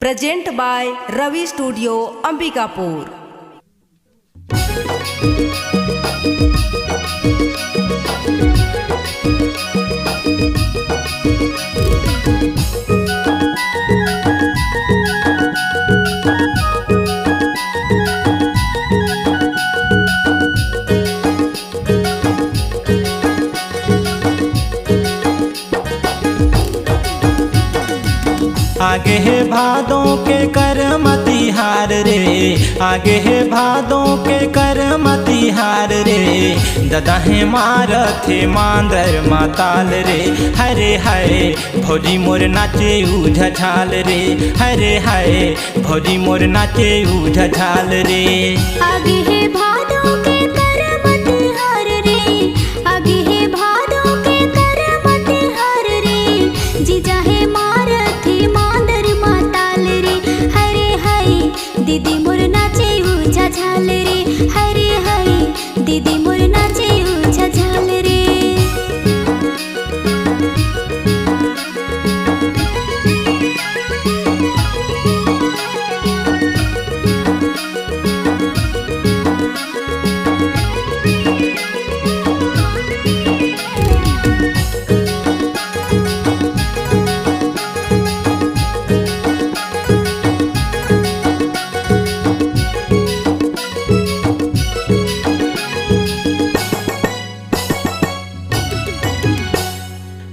Present by Ravi studio Ambikapur. आगे है भादों के करमती हार रे, आगे है भादों के करमती हार रे, ददा है मारथे मांदर माताल रे, हरे हाय भौजी मोर नाचे उझा झाल रे, हरे हाय भौजी मोर नाचे उझा झाल रे। आगे है भादों के करमती हार रे, आगे है भादों के करमती हार रे, जीजा है मारथे मांदर माताल रे, हरे हाय दीदी मोर नाचे उझा झाल रे, हरे हाय दीदी मोर नाचे उझा झाल रे।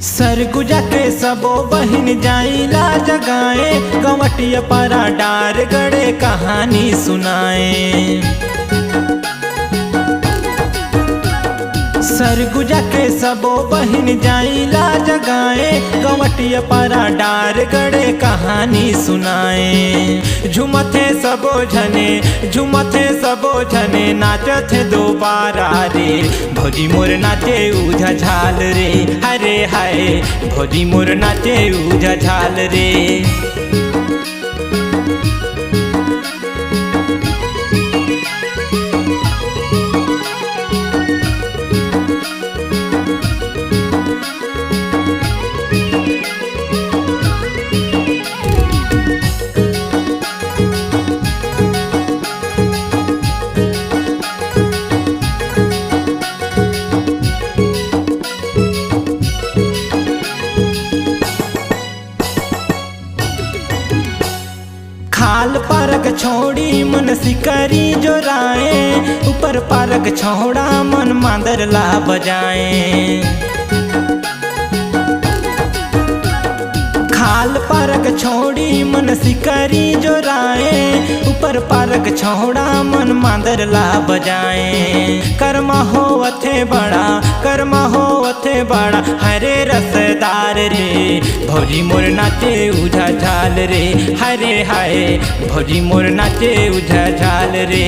सरगुजा के सबो बहन जाइला जगाए, गवटिया परा डार गड़े कहानी सुनाए। सरगुजा के सबो बहन जाइला जगाए, गवटिया परा डार गड़े कहानी सुनाए। झुमथे सबो झने, झुमथे सबो झने, नाचथे दोबारा रे, भौजी मोर नाचे उझा झाल रे, हरे हाय भौजी मोर नाचे उझा झाल रे। खाल पारक छोड़ी मन सिकरी जो राए, ऊपर पारक छोड़ा मन मांदर ला बजाए। खाल पारक छोड़ी मन सिकरी जो राए, ऊपर पारक छोड़ा मन मांदर ला बजाए। कर्मा हो अथे बड़ा, कर्मा हो अथे बड़ा, हरे रसदार रे, भौजी मोर नाचे उझा झाल रे, हरे हाय भौजी मोर नाचे उझा झाल रे।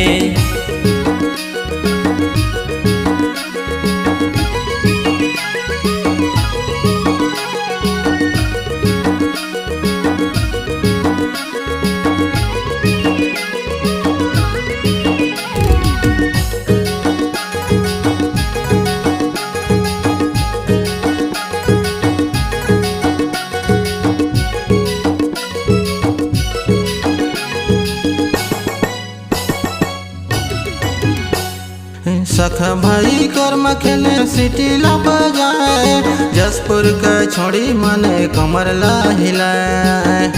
सख भाई कर्म खेले सिटी ला बजाए, जसपुर का छोड़ी मने कमर ला हिलाए।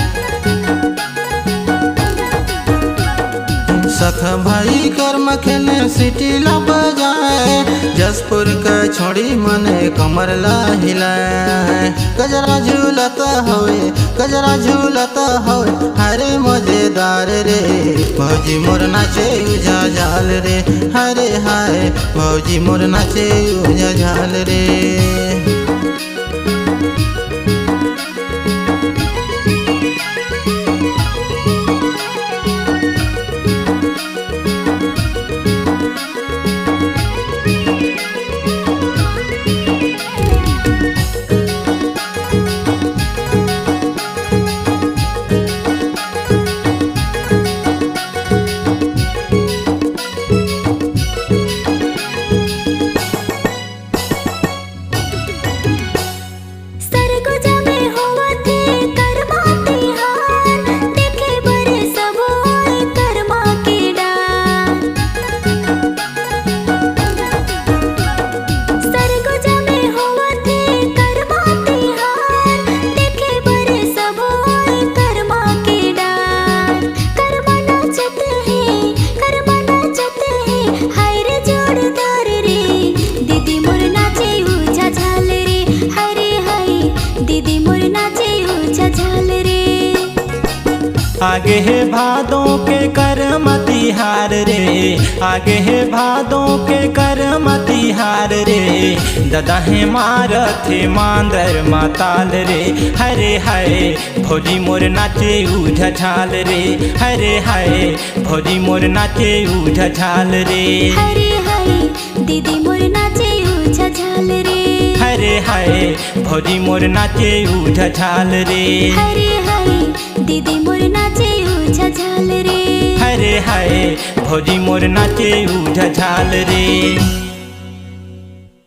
सख भाई कर्म खेले सिटी ला बजाए, जसपुर का छोड़ी मने कमर ला हिलाए। गजरा झूलता होए, गजरा झूलता होए, हरे मजेदार रे, भौजी मोर नाचे उझा झाल रे, हरे हाय भौजी मोर नाचे उझा झाल रे। आगे है भादों के करम तिहार रे, आगे है भादों के करम तिहार रे, दादा है मारथे मांदर माताल रे, हरे हाय भौजी मोर नाचे उझा झाल रे, हरे हाय भौजी मोर नाचे उझा झाल रे, हरे हाय दीदी मोर नाचे उछा झाल रे, हरे हाय भौजी मोर नाचे उझा झाल रे, हरे हाय दीदी मोर नाचे उछा झाल रे, हरे हाय भौजी मोर नाचे उझा झाल रे।